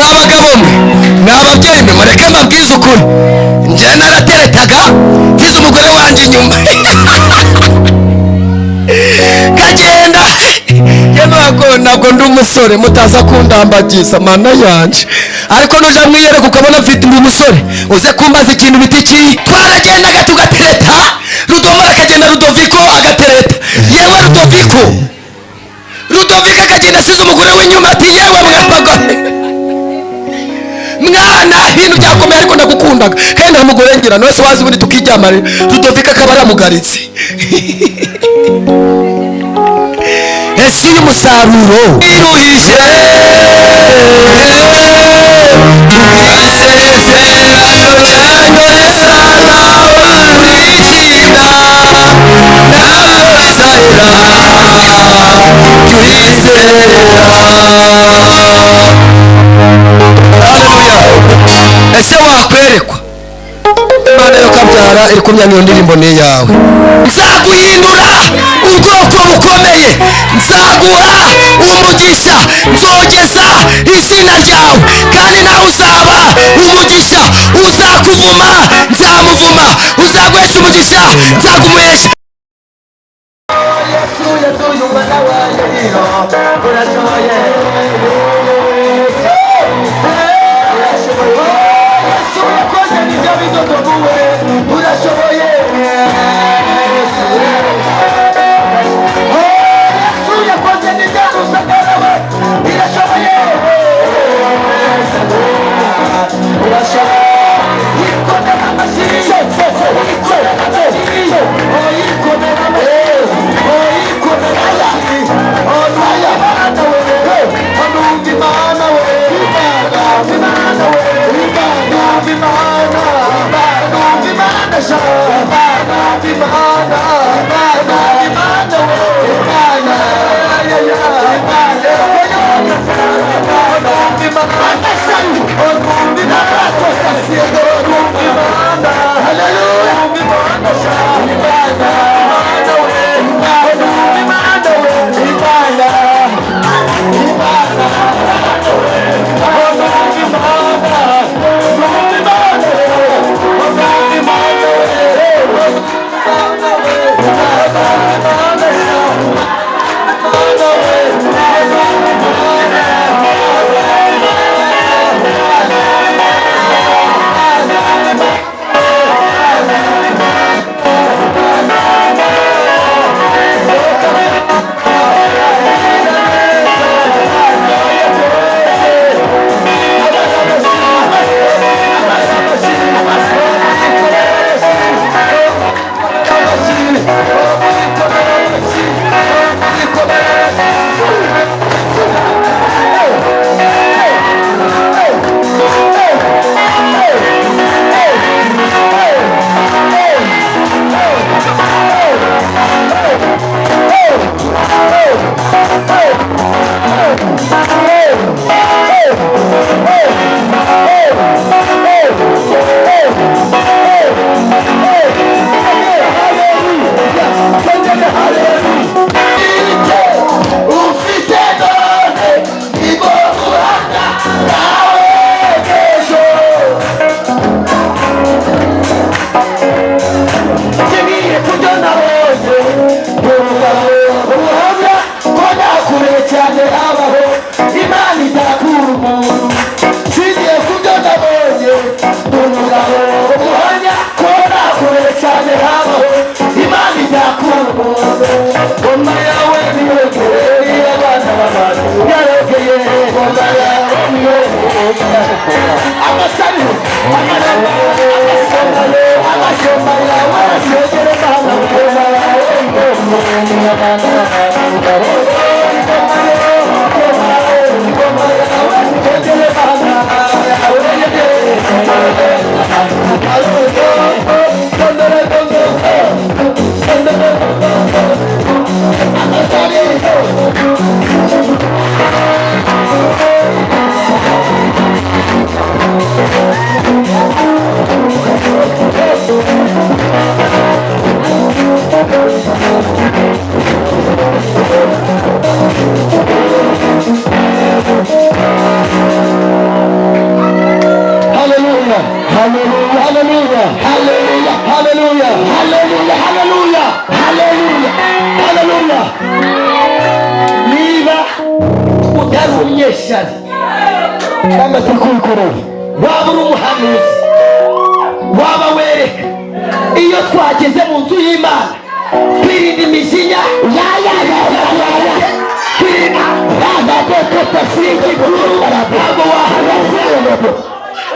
mwabagabo mwe mwababyeyi mwe mureke mbabwize ukuri njye narateretaga mfize umugore wanjye inyuma kagenda ntabwo ndi umusore mutaza kundambagiza mana yanje ariko nuja mwiyereka ukabona mfite ndi umusore uze kumbaza ikintu biti kiri twaragendaga tugatereta Rudomora akagenda Rudoviko agatereta yewe Rudoviko akagenda asize umugore w'inyuma ati yewe mwapagore mwana ibintu byakomeye ariko ndagukundaga kandi nta mugore ngira nose wazi buri tukiryamare Rudoviko akaba aramugaritse ese uyu musaruro iruhije isezerano rya neza warinda n'abasabira twizera ese wakwerekwa Imana yo kabyara iri kumya niyo ndirimbo ni yawe nzaguhindura ubwoko bukomeye nzaguha umugisha nzogeza izina ryawe kandi nawe uzaba umugisha uzakuvuma nzamuvuma uzaguhesha umugisha nzagumuhesha Kama tukukuru waba uri umuhanuzi waba wereka iyo twageze mu nzu y'Imana kwirinda imijinya kwirinda abadoko tasingi ntabwo wahagaze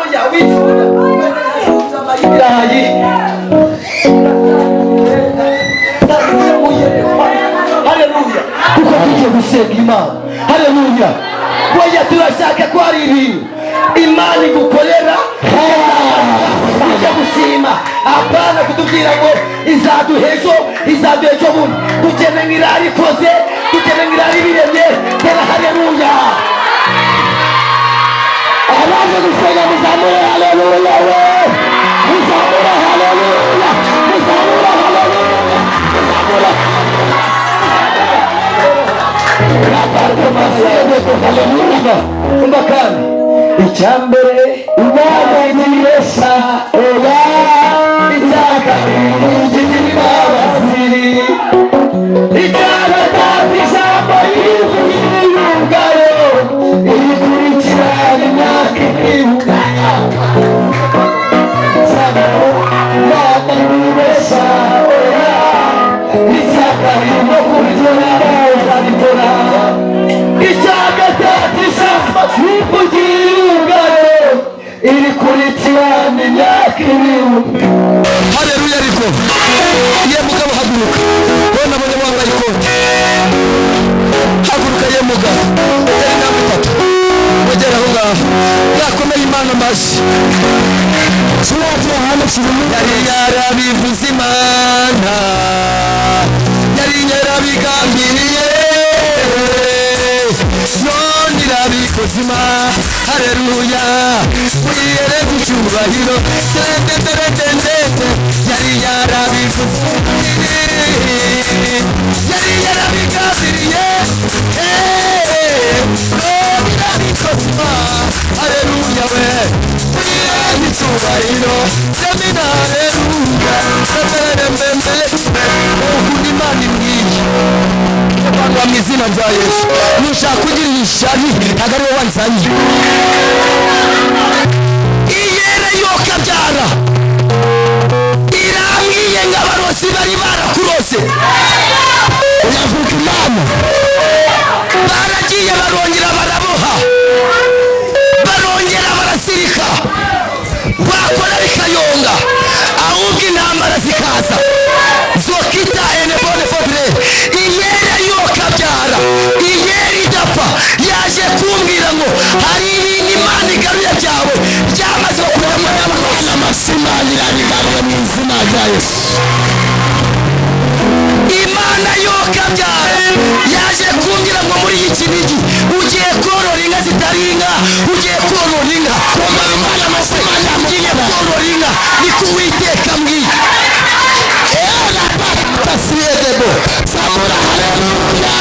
oya wifuza amayibirayi haleluya kuko tujye gusenga Imana haleluya oya turashaka ko hari ibintu Imana igukorera tujya gushima apana kutubwira ngo izaduha ejo bundi dukeneye ngirari ikoze dukeneye ngirari biremye tera haleluya abaje gusenga muzamure haleluya we muzamure haleluya muzamure haleluya muzamure umva kandi icyambere Imana nibesha oya icyaka imbabazi icyaka ijambo y'ubwayo ikurikirana imyaka ibihumbi Imana nibesha oya icyaka irimo kubikora uzabikora icyaka ijambo y'ubwayo irikurikirana imyaka ibihumbi. Haleluya ariko ye mugabo haguruka wowe nabonye wambaye ikote haguruka ye mugabo tera intambwe 3 wegera aho ngaho yakomeye Imana amashyi yari yarabivuze Imana yari yarabigambiriye none irabikoze Imana haleluya wiyere gucyubahiro yari yarabivuze yari yarabigambiriye none irabikoze Imana haleluya we wiyere gucyubahiro semina haleluya ukunda Imana imwiye wa mu izina rya Yesu nushaka kugira ishyari ntabwo ari wowe wanzanye iyere yokabyara irambwiye ngo abarozi bari barakurose uravuga Imana baragiye barongera baraboha barongera barasirika bakora bikayonga ahubwo intambara zikaza zokita enebone fodre iyere yokabyara iyere idapfa yaje kumbwira ngo hari ibintu Imana igaruye byawe byamaze kurema n'abantu amasimanira bigaruye mu izina rya Yesu Imana yokabyara yaje kumbwira ngo muri iki kinigi ugiye korora inka zitari inka ugiye korora inka Imana amasimanira ugiye korora inka niko Uwiteka mbwiye Tasiyedebo Samura haleluya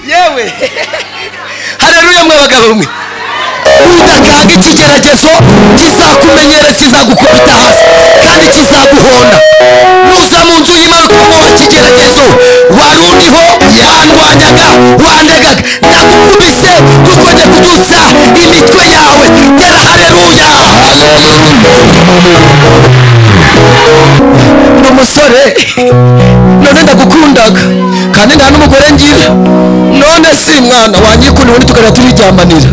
yewe haleluya mwe bagabo mwe udakanga ikigeragezo kizakumenyera kizagukubita hasi kandi kizaguhonda nuza mu nzu y'Imana kuba ikigeragezo wari uriho yandwanyaga wandegaga ndagukubise ukoze kudutsa imitwe yawe tera haleluya n'umusore none ndagukundaga kandi nta n'umugore ngira none si mwana wanyikunda ubundi tukajya tubijyamanira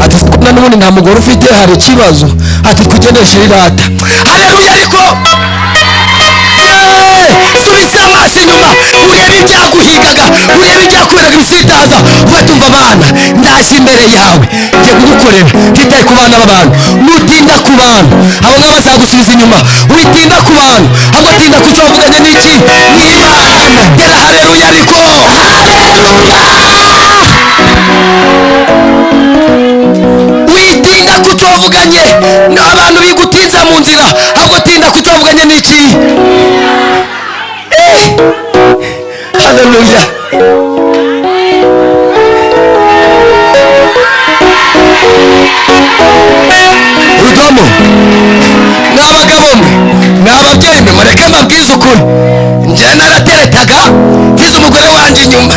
ati twabona n'ubundi nta mugore ufite hari ikibazo ati twigendeshe irata haleluya ariko subiza amaso inyuma urebe ibyaguhigaga urebe ibyakurega ibisitaza ubatumva abana ndaje imbere yawe ngiye kugukorera ntitaye ku bana b'abantu nutinda ku bantu abo ngabo bazagusubiza inyuma witinda ku bantu ahubwo tinda ku cyo wavuganye n'iki n'Imana tera haleluya ariko witinda ku cyo wavuganye n'abantu bigutinza mu nzira ahubwo tinda ku cyo wavuganye n'iki haleluya urugomo n'abagabo mwe n'ababyeyi mwe mureke mbabwize ukuri njye narateretaga nsize umugore wanjye inyuma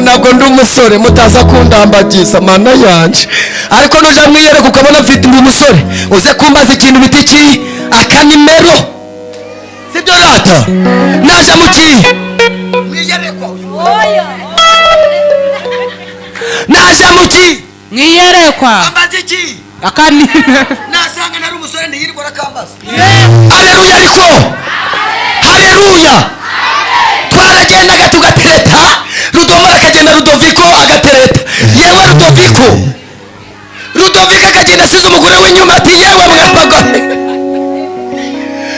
ntabwo ndi umusore mutaza kundambagiza mana yanje. Ariko nuja mwiyereka ukabona mfite ndi umusore uze kumbaza ikintu biti ki akanimero sibyo rata naje muki mwiyerekwa naje muki mwiyerekwa ambaza iki akanimero nasanga nari umusore ndiyirirwa rakambaza. Haleluya ariko haleluya. Twaragendaga tugatereta Rudomoro akagenda Rudoviko agatereta yewe Rudoviko akagenda asize umugore w'inyuma ati yewe mwapagore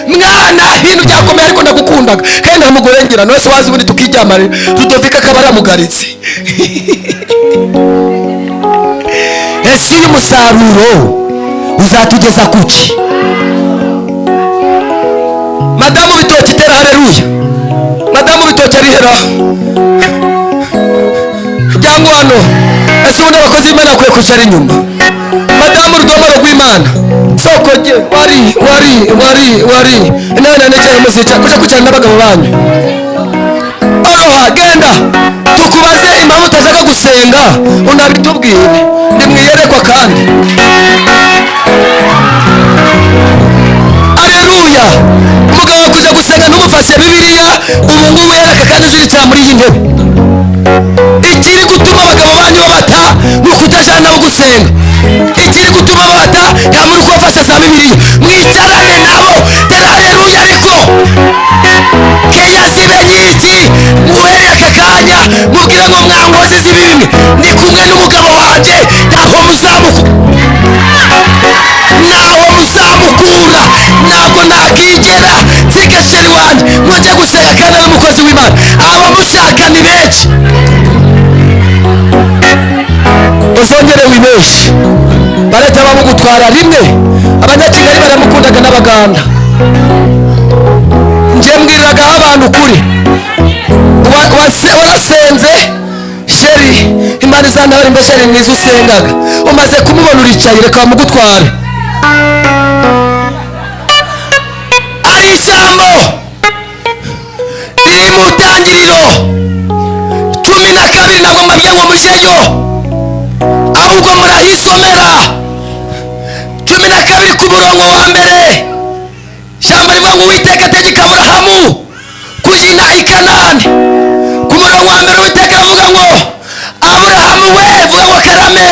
mwana ibintu byakomeye ariko ndagukundaga kandi nta mugore ngira nose wazi buri tukiryamana Rudoviko akaba aramugaritse. Ese uyu musaruro uzatugeza kuki? Madamu Bitoki tera haleluya. Madamu Bitoki arihera cyangwa hano. Ese ubundi abakozi b'Imana akwiye kwicara inyuma. Madamu Rudomoro rw'Imana soko je wari nana necyaye muzica uje kwicara n'abagabo banyu. Oroha genda tukubaze impamvu utashaka gusenga unabitubwire ndimwiyerekwa kandi. Haleluya. Umugabo kuja gusenga ntumufashe Bibiliya ubu ngubu yereka kandi uzicara muri iyi ntebe. Ikiri gutuma abagabo banyu babata nukutajana nabo gusenga. Ikiri gutuma babata nta muri kubafasha za Bibiliya mwicarane nabo. Tera haleluya ariko keya zibe nyinshi muhere aka kanya mubwire ngo mwankozi z'ibimwe ndi kumwe n'umugabo wanje ntaho muzamukura ntabwo nakigera nsiga sheri wanjye mujye gusenga kandi ari umukozi w'Imana. Abamushaka ni benshi uzongere wibeshe bareta bamugutwara rimwe. Abanyakigali baramukundaga n'Abaganda. Nje mbwiragaho abantu ukuri warasenze sheri Imana izantabara imbe sheri mwiza usengaga umaze kumubona uricaye reka bamugutware. Ari ijambo riri mu Tangiriro 12 ntabwo mbabwiye ngo mujeyo ahubwo murahisomera 12 ku murongo wa mbere. Jambo rivuga ngo Uwiteka ategeka Aburahamu kujya i Kanani. Ku murongo wa mbere Uwiteka avuga ngo Aburahamu we vuga ngo karame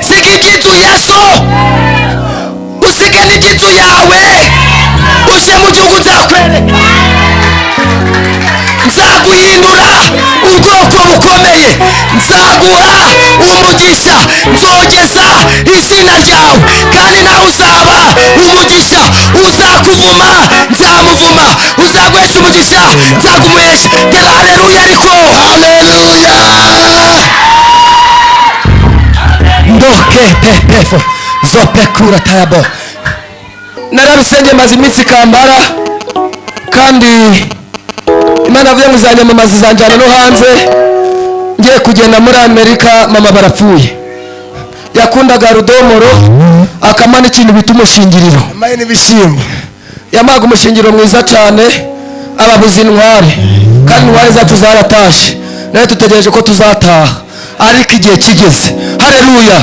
siga ikizu ya so usige n'ikizu yawe uje mu gihugu nzakwereka nzaguhindura ubwoko bukomeye nzaguha umugisha nzogeza izina ryawe kandi nawe uzaba umugisha uzakuvuma nzamuvuma uzaguhesha umugisha nzakumuhesha. Tera haleluya ariko haleluya. Ndoke pefo zopekura tayabo. Narabisenge maze iminsi Kampala kandi Imana avuye ngo izanyamamaza izanjyana no hanze. Ngiye kugenda muri Amerika mama barapfuye. Yakundaga Rudomoro akamana ikintu bita umushingiriro amaye n'ibishyimbo. Yamaga umushingiriro mwiza cyane ababuze intwari kandi intwari zacu zaratashe nawe tutegereje ko tuzataha ariko igihe kigeze. Haleluya.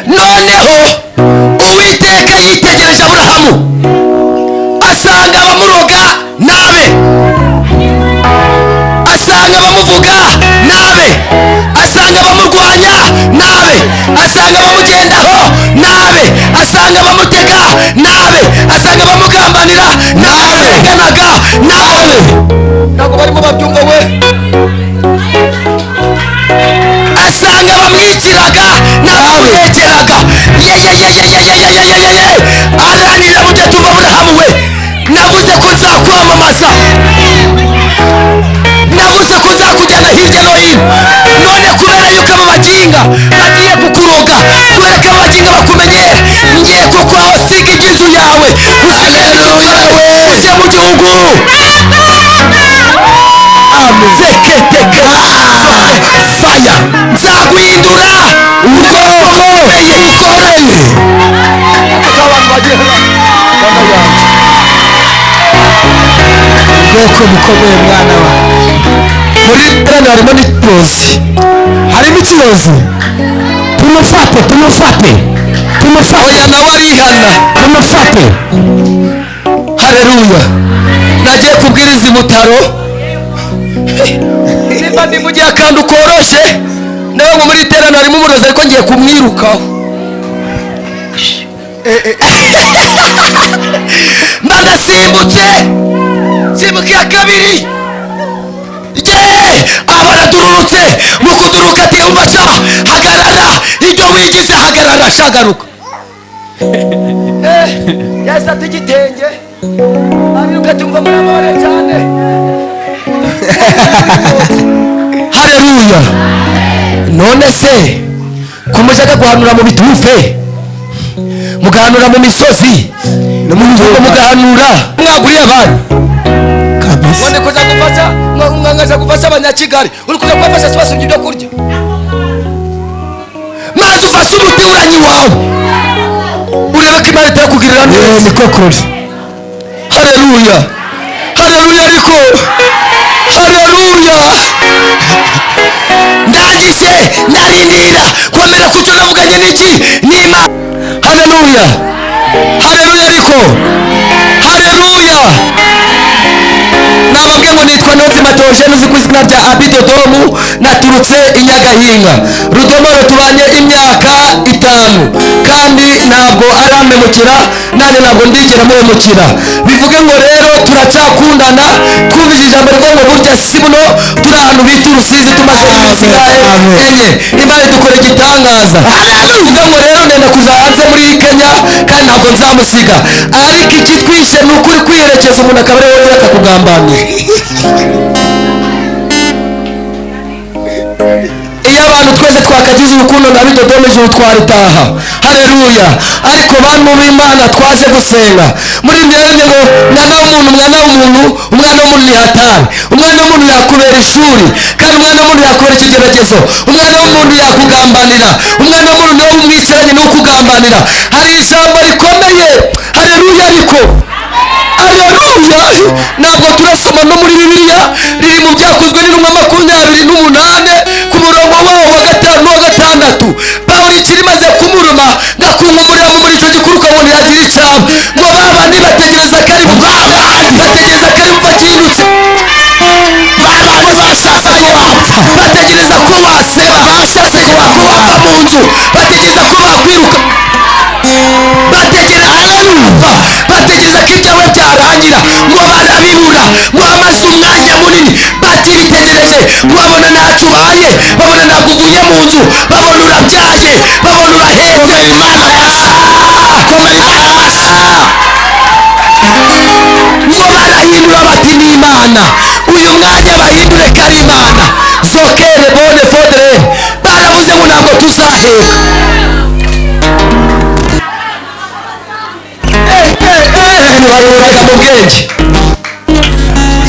Noneho Uwiteka yitegereje Aburahamu asanga abamuroga nabe, asanga abamuvuga nabe, asanga abamurwanya nabe, asanga abamugendaho nabe, asanga abamutega nabe, asanga abamugambanira n'abamuganaga nabe. Ntabwo barimo babyumva we. Asanga bamwiciraga n'abamuhekeraga. Aranira mudatumva Aburahamu we, navuze ko nzakwamamaza, navuze ko nzakujyana hirya no hino. None kubera yuko aba baginga bagiye kukuroga, kubera ko aba baginga bakumenyera, ngiye kukwaho siga inzu yawe usiga n'inzu yawe uje mu gihugu. Faya nzaguhindura ubwoko bukomeye ubwoko bukomeye mwana wa muri terano harimo n'ikirozi. harimo ikirozi. tumufate oya nawe arihana. tumufate. Haleluya. Nagiye kubwiriza imutaro nimba ndi mu gihe akantu koroshe nawe ngo muri terano harimo umurozi ariko ngiye kumwirukaho. mba ndasimbutse simbuka iya kabiri abaradururutse mu kuduruka ati umva sha hagarara ibyo wigize hagarara shagaruka. yahise ati igitenge ariruka ati umva murababare cyane. Haleluya. None se ko mushaka guhanura mu bitufe mugahanura mu misozi no mu nzugo mugahanura mwaguriye abantu kabisa. none kuza gufasha mwangaza gufasha abanyakigali uri kuza kubafasha tubasubye ibyo kurya maze ufashe umuturanyi wawe urebe ko imana itakugirira neza. niko kuri. Haleluya. Haleluya ariko haleluya. ndangije ndarindira kwemera ko tunavuganye n'iki n'Imana. Haleluya. Haleluya ariko haleluya. nababwiye ngo nitwa Niyonzima Theogene uzi ku izina rya Abidodomu naturutse i Nyagahinga. Rudomoro tubanye imyaka 5 kandi ntabwo arampemukira nanjye ntabwo ndigera muhemukira. bivuge ngo rero turacyakundana twumvise ijambo rivuga ngo burya si buno turi ahantu bita Urusizi tumaze iminsi enye Imana idukora igitangaza. bivuge ngo rero nenda kuza hanze muri Kenya kandi ntabwo nzamusiga ariko ikitwishe ni ukuri kwiyerekeza umuntu akaba ariwe wongera akakugambanira. iyo abantu twese twakagize urukundo na Bidodomu ijuru twaritaha. Haleluya. ariko bantu b'Imana twaje gusenga muri ndende ngo umwana w'umuntu ni hatari. umwana w'umuntu yakubera ishuri kandi umwana w'umuntu yakubera ikigeragezo. umwana w'umuntu yakugambanira. umwana w'umuntu niwe umwicaranye no kugambanira. hari ijambo rikomeye. Haleluya ariko haleluya. ntabwo turasoma no muri Bibiliya riri mu byakozwe n'intumwa 28 ku murongo wawo wa 5 n'uwa 6. Pawulo ikirimaze kumuruma ngakunkumurira mu muri icyo gikuruka ngo ntiyagira icyaba ngo babandi bategereza ko ari bategereza ko ari bakindutse babandi bashatse ko bategereza ko waseba bashatse ko wava mu nzu bategereza ko bakwiruka bategereza ko ibyawe byarangira ngo barabibura ngo amaze umwanya munini batibitegereje ngo babona ntacyo ubaye babona ntabwo uvuye mu nzu babona urabyaye babona urahetse ngo barahindura bati ni Imana. uyu mwanya bahindure ko ari Imana. zokere bone fodere baravuze ngo ntabwo tuzaheka. Haruraga mu bwenge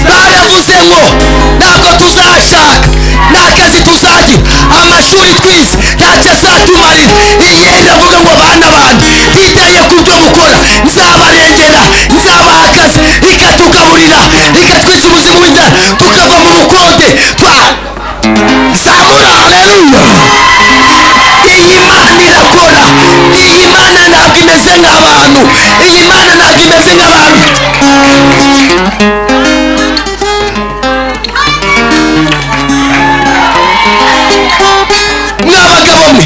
baravuze ngo ntabwo tuzashaka nta kazi tuzagira amashuri twize ntacyo azatumarira. iyi iravuga ngo bana banjye twitaye ku byo mukora nzabarengera nzabaha akazi ikatugaburira ikatwiza ubuzima bw'inzara tukava mu bukode zamura. Haleluya. iyi Mana irakora. iyi Mana ntabwo imeze nk'abantu. iyi Mana ntabwo imeze nk'abantu. mwabagabo mwe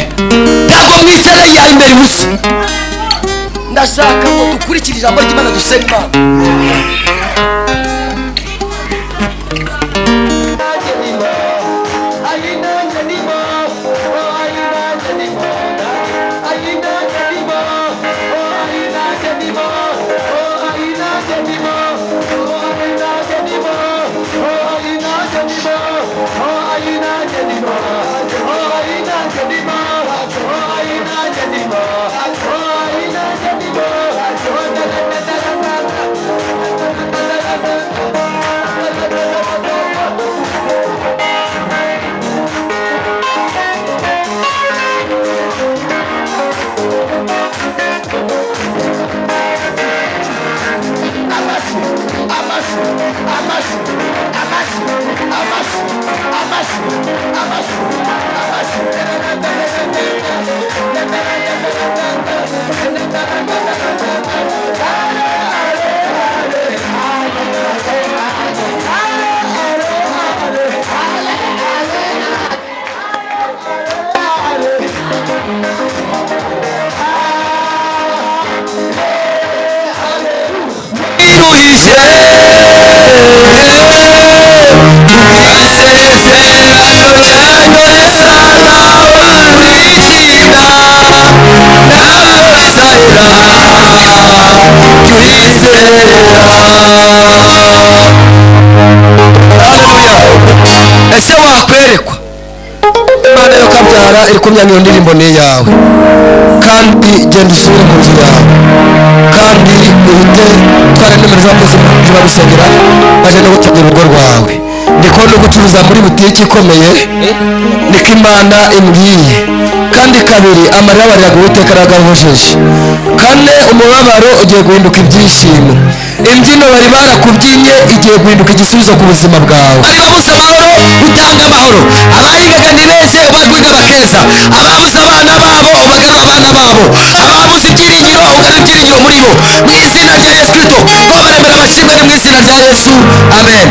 ntabwo mwicara yaha imbere ubusa. ndashaka ngo dukurikire ijambo ry'Imana dusenga Imana. Amashi ese wakwerekwa imana yo kabyara iri kumya niyo ndirimbo ni iyawe kandi genda usubire mu nzu yawe kandi uhite twara nimero z'abakozi bagusengera baje no gutegura urugo rwawe ndiko no gucuruza muri butiki ikomeye niko imana imbwiye kandi kabiri amarira barira guhuteka aragahojeje kane umubabaro ugiye guhinduka ibyishimo imbyino bari barakubyinnye igiye guhinduka igisubizo ku buzima bwawe ari wabuze amahoro utanga amahoro abahingaga ntibeze ubagwiga bakeza ababuze abana babo ubagarura abana babo ababuze ibyiringiro ugarura ibyiringiro muri bo mu izina rya yesu kristo babaremera amashimwe ni mu izina rya yesu amen.